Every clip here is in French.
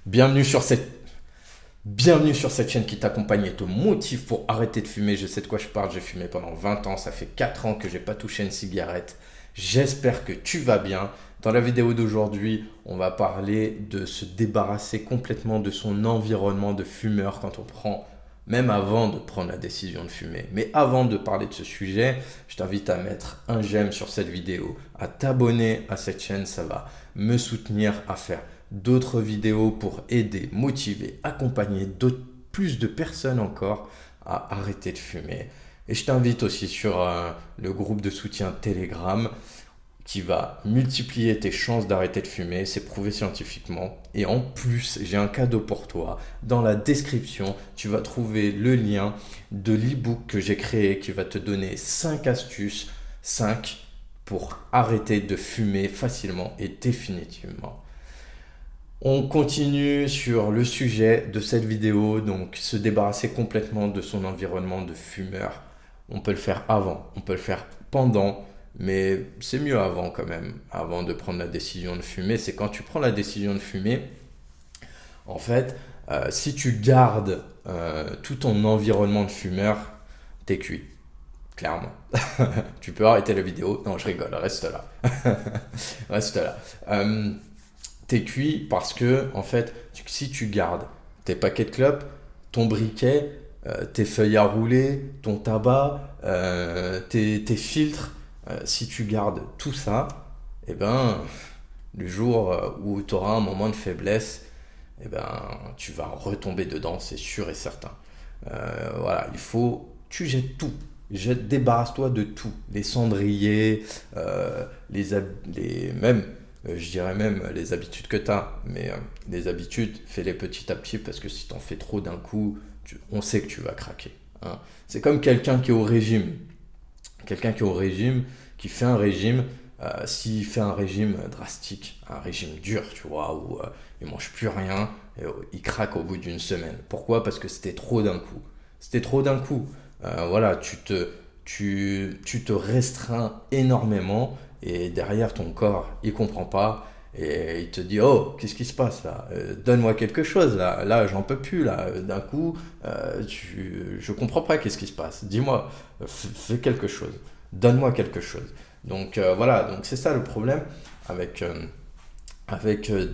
Bienvenue sur cette, bienvenue sur cette chaîne qui t'accompagne et te motive pour arrêter de fumer. Je sais de quoi je parle, j'ai fumé pendant 20 ans, ça fait 4 ans que j'ai pas touché une cigarette. J'espère que tu vas bien. Dans la vidéo d'aujourd'hui, on va parler de se débarrasser complètement de son environnement de fumeur quand on prend, même avant de prendre la décision de fumer. Mais avant de parler de ce sujet, je t'invite à mettre un j'aime sur cette vidéo, à t'abonner à cette chaîne, ça va me soutenir à faire d'autres vidéos pour aider, motiver, accompagner plus de personnes encore à arrêter de fumer. Et je t'invite aussi sur le groupe de soutien Telegram qui va multiplier tes chances d'arrêter de fumer, c'est prouvé scientifiquement. Et en plus, j'ai un cadeau pour toi. Dans la description, tu vas trouver le lien de l'e-book que j'ai créé qui va te donner 5 astuces, 5 pour arrêter de fumer facilement et définitivement. On continue sur le sujet de cette vidéo, donc se débarrasser complètement de son environnement de fumeur. On peut le faire avant, on peut le faire pendant, mais c'est mieux avant quand même, avant de prendre la décision de fumer. C'est quand tu prends la décision de fumer, en fait, si tu gardes tout ton environnement de fumeur, t'es cuit, clairement. Tu peux arrêter la vidéo. Non, je rigole, reste là. Reste là. T'es cuit parce que, en fait, si tu gardes tes paquets de clopes, ton briquet, tes feuilles à rouler, ton tabac, tes filtres, si tu gardes tout ça, eh ben, le jour où tu auras un moment de faiblesse, eh ben, tu vas retomber dedans, c'est sûr et certain. Voilà, tu jettes tout. Débarrasse-toi de tout. Les cendriers, même je dirais même les habitudes que tu as, mais les habitudes, fais-les petit à petit parce que si tu en fais trop d'un coup, on sait que tu vas craquer, hein. C'est comme quelqu'un qui est au régime. Quelqu'un qui est au régime, qui fait un régime, s'il fait un régime drastique, un régime dur, tu vois, où il mange plus rien, et, il craque au bout d'une semaine. Pourquoi? Parce que c'était trop d'un coup. C'était trop d'un coup. Voilà, tu te restreins énormément et derrière ton corps, il comprend pas et il te dit oh qu'est-ce qui se passe là. Donne-moi quelque chose là j'en peux plus là, d'un coup je comprends pas qu'est-ce qui se passe, dis-moi, fais quelque chose, donne-moi quelque chose. Donc voilà, donc c'est ça le problème avec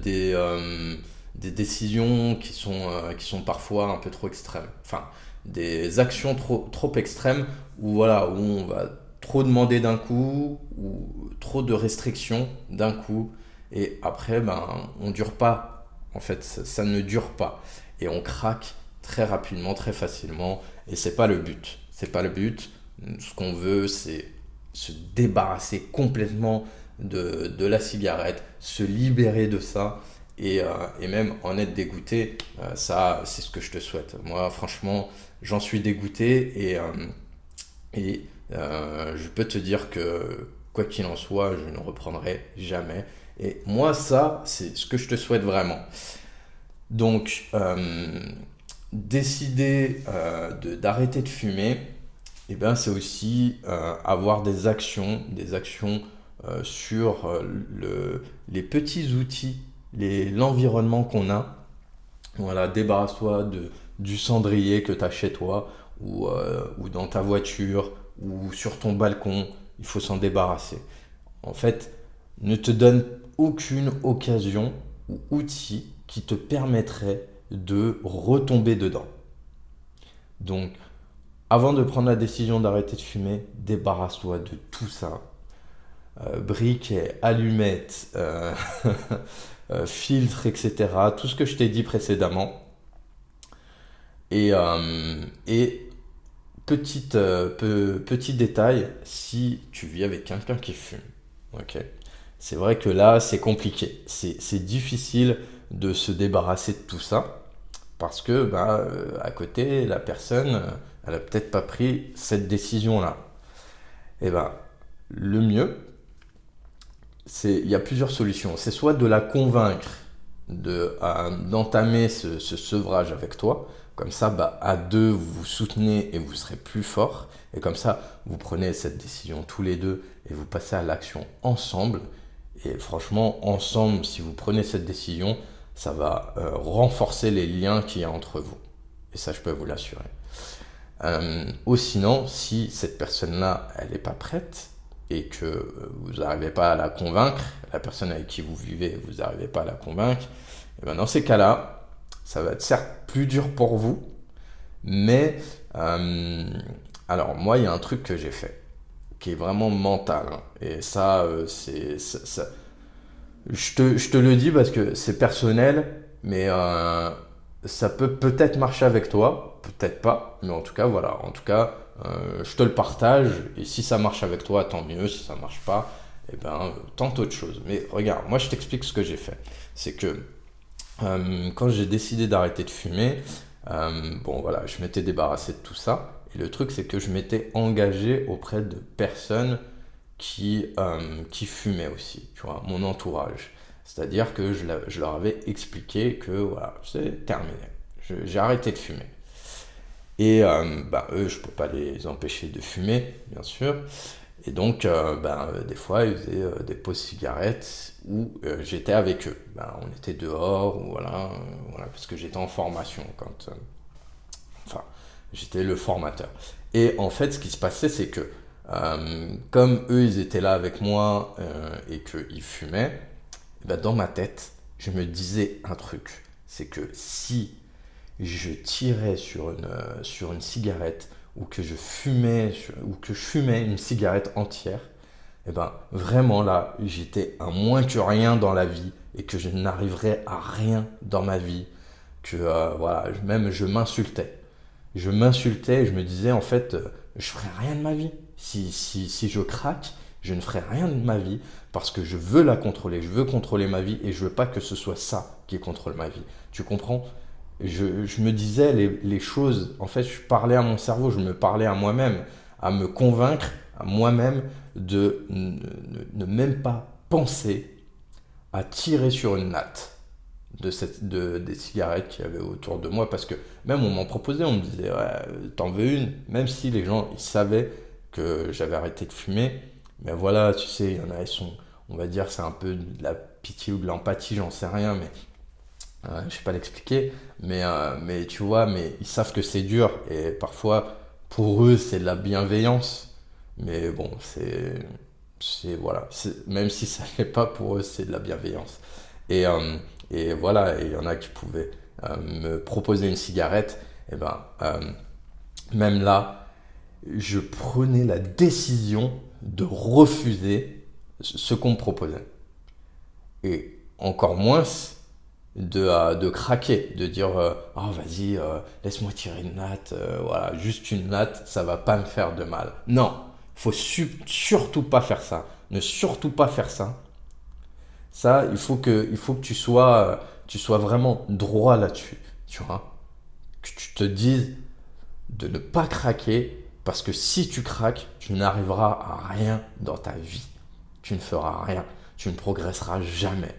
des décisions qui sont parfois un peu trop extrêmes. Enfin, des actions trop extrêmes où, voilà, où on va trop demander d'un coup ou trop de restrictions d'un coup. Et après, ben, on dure pas. En fait, ça ne dure pas. Et on craque très rapidement, très facilement. Et c'est pas le but. C'est pas le but. Ce qu'on veut, c'est se débarrasser complètement de la cigarette, se libérer de ça et même en être dégoûté. Ça, c'est ce que je te souhaite. Moi, franchement, j'en suis dégoûté et je peux te dire que quoi qu'il en soit, je ne reprendrai jamais. Et moi, ça, c'est ce que je te souhaite vraiment. Donc, décider d'arrêter de fumer, eh ben, c'est aussi avoir des actions sur les petits outils, l'environnement qu'on a. Voilà, débarrasse-toi du cendrier que tu as chez toi ou dans ta voiture ou sur ton balcon. Il faut s'en débarrasser. En fait, ne te donne aucune occasion ou outil qui te permettrait de retomber dedans. Donc, avant de prendre la décision d'arrêter de fumer, débarrasse-toi de tout ça. Briquet, allumettes, filtres, etc. Tout ce que je t'ai dit précédemment. Et petit détail, si tu vis avec quelqu'un qui fume, ok, c'est vrai que là, c'est compliqué. C'est difficile de se débarrasser de tout ça parce que bah, à côté, la personne, elle a peut-être pas pris cette décision-là. Et ben, le mieux, il y a plusieurs solutions. C'est soit de la convaincre d'entamer ce sevrage avec toi. Comme ça, bah, à deux, vous vous soutenez et vous serez plus fort. Et comme ça, vous prenez cette décision tous les deux et vous passez à l'action ensemble. Et franchement, ensemble, si vous prenez cette décision, ça va renforcer les liens qu'il y a entre vous. Et ça, je peux vous l'assurer. Ou sinon, si cette personne-là, elle n'est pas prête et que vous n'arrivez pas à la convaincre, la personne avec qui vous vivez, vous n'arrivez pas à la convaincre, et bien dans ces cas-là, ça va être certes plus dur pour vous, mais alors moi, il y a un truc que j'ai fait qui est vraiment mental, hein. Et ça, je te le dis parce que c'est personnel, mais ça peut peut-être marcher avec toi, peut-être pas, mais en tout cas, voilà. En tout cas, je te le partage, et si ça marche avec toi, tant mieux. Si ça marche pas, eh ben, tente autre chose. Mais regarde, moi, je t'explique ce que j'ai fait. C'est que quand j'ai décidé d'arrêter de fumer, bon, voilà, je m'étais débarrassé de tout ça. Et le truc, c'est que je m'étais engagé auprès de personnes qui fumaient aussi, tu vois, mon entourage. C'est-à-dire que je leur avais expliqué que voilà, c'est terminé. J'ai arrêté de fumer. Et eux, je ne peux pas les empêcher de fumer, bien sûr. Et donc, des fois, ils faisaient des pauses cigarettes où j'étais avec eux. On était dehors, ou voilà, parce que j'étais en formation quand... enfin, j'étais le formateur. Et en fait, ce qui se passait, c'est que comme eux, ils étaient là avec moi et qu'ils fumaient, dans ma tête, je me disais un truc. C'est que si je tirais sur une cigarette ou que je fumais une cigarette entière, et vraiment là, j'étais un moins que rien dans la vie et que je n'arriverais à rien dans ma vie. Que voilà, même je m'insultais. Je m'insultais et je me disais en fait, je ferai rien de ma vie. Si je craque, je ne ferai rien de ma vie parce que je veux la contrôler. Je veux contrôler ma vie et je veux pas que ce soit ça qui contrôle ma vie. Tu comprends? Je me disais les choses, en fait, je parlais à mon cerveau, je me parlais à moi-même, à me convaincre à moi-même de ne même pas penser à tirer sur une natte des cigarettes qu'il y avait autour de moi, parce que même on m'en proposait, on me disait ouais, t'en veux une, même si les gens ils savaient que j'avais arrêté de fumer. Mais voilà, tu sais, il y en a, ils sont, on va dire, c'est un peu de la pitié ou de l'empathie, j'en sais rien, mais je sais pas l'expliquer, mais tu vois, mais ils savent que c'est dur et parfois pour eux c'est de la bienveillance, mais bon, voilà, même si ça n'est pas pour eux, c'est de la bienveillance. Et, et voilà, et il y en a qui pouvaient me proposer une cigarette, et même là, je prenais la décision de refuser ce qu'on me proposait. Et encore moins de craquer, de dire oh vas-y, laisse-moi tirer une natte, voilà, juste une natte, ça va pas me faire de mal. Non, faut surtout pas faire ça. Ne surtout pas faire ça. Ça, il faut que tu sois vraiment droit là-dessus, tu vois. Que tu te dises de ne pas craquer, parce que si tu craques, tu n'arriveras à rien dans ta vie. Tu ne feras rien, tu ne progresseras jamais.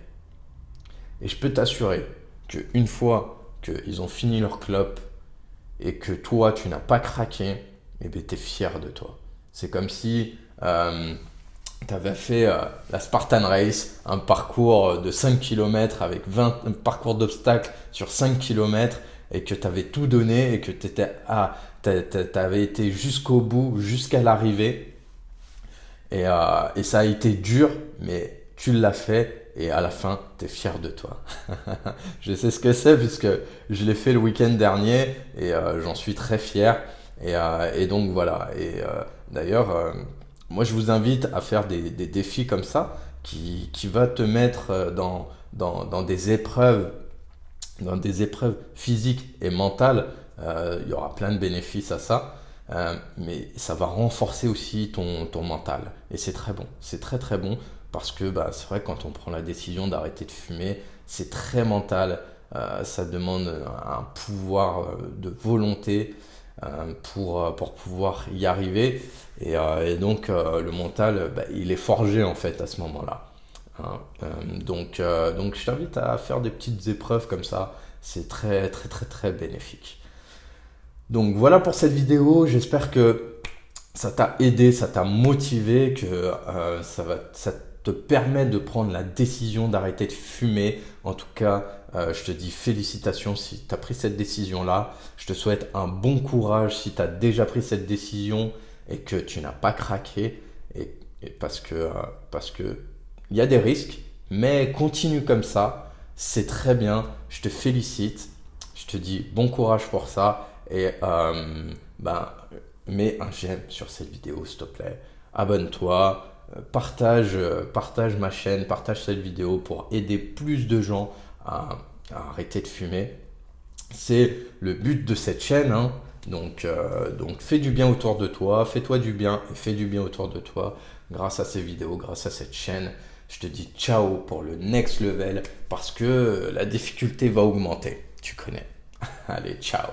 Et je peux t'assurer qu'une fois qu'ils ont fini leur clope et que toi, tu n'as pas craqué, eh bien, tu es fier de toi. C'est comme si tu avais fait la Spartan Race, un parcours de 5 km avec un parcours d'obstacles sur 5 km et que tu avais tout donné et que tu avais été jusqu'au bout, jusqu'à l'arrivée. Et ça a été dur, mais tu l'as fait et à la fin, tu es fier de toi. Je sais ce que c'est puisque je l'ai fait le week-end dernier et j'en suis très fier. Et donc voilà. Et d'ailleurs, moi je vous invite à faire des défis comme ça qui va te mettre dans des épreuves physiques et mentales. Il y aura plein de bénéfices à ça. Mais ça va renforcer aussi ton mental. Et c'est très bon. C'est très très bon parce que c'est vrai que quand on prend la décision d'arrêter de fumer, c'est très mental. Ça demande un pouvoir de volonté pour pouvoir y arriver. Et donc le mental, il est forgé en fait à ce moment-là. Hein. Donc je t'invite à faire des petites épreuves comme ça. C'est très très très très bénéfique. Donc voilà pour cette vidéo, j'espère que ça t'a aidé, ça t'a motivé, que te permet de prendre la décision d'arrêter de fumer. En tout cas, je te dis félicitations si tu as pris cette décision-là. Je te souhaite un bon courage si tu as déjà pris cette décision et que tu n'as pas craqué. Et parce que il y a des risques, mais continue comme ça. C'est très bien. Je te félicite. Je te dis bon courage pour ça. Et mets un j'aime sur cette vidéo, s'il te plaît. Abonne-toi. Partage ma chaîne, partage cette vidéo pour aider plus de gens à arrêter de fumer. C'est le but de cette chaîne, hein. Donc fais du bien autour de toi, fais-toi du bien et fais du bien autour de toi grâce à ces vidéos, grâce à cette chaîne. Je te dis ciao pour le next level parce que la difficulté va augmenter, tu connais. Allez, ciao.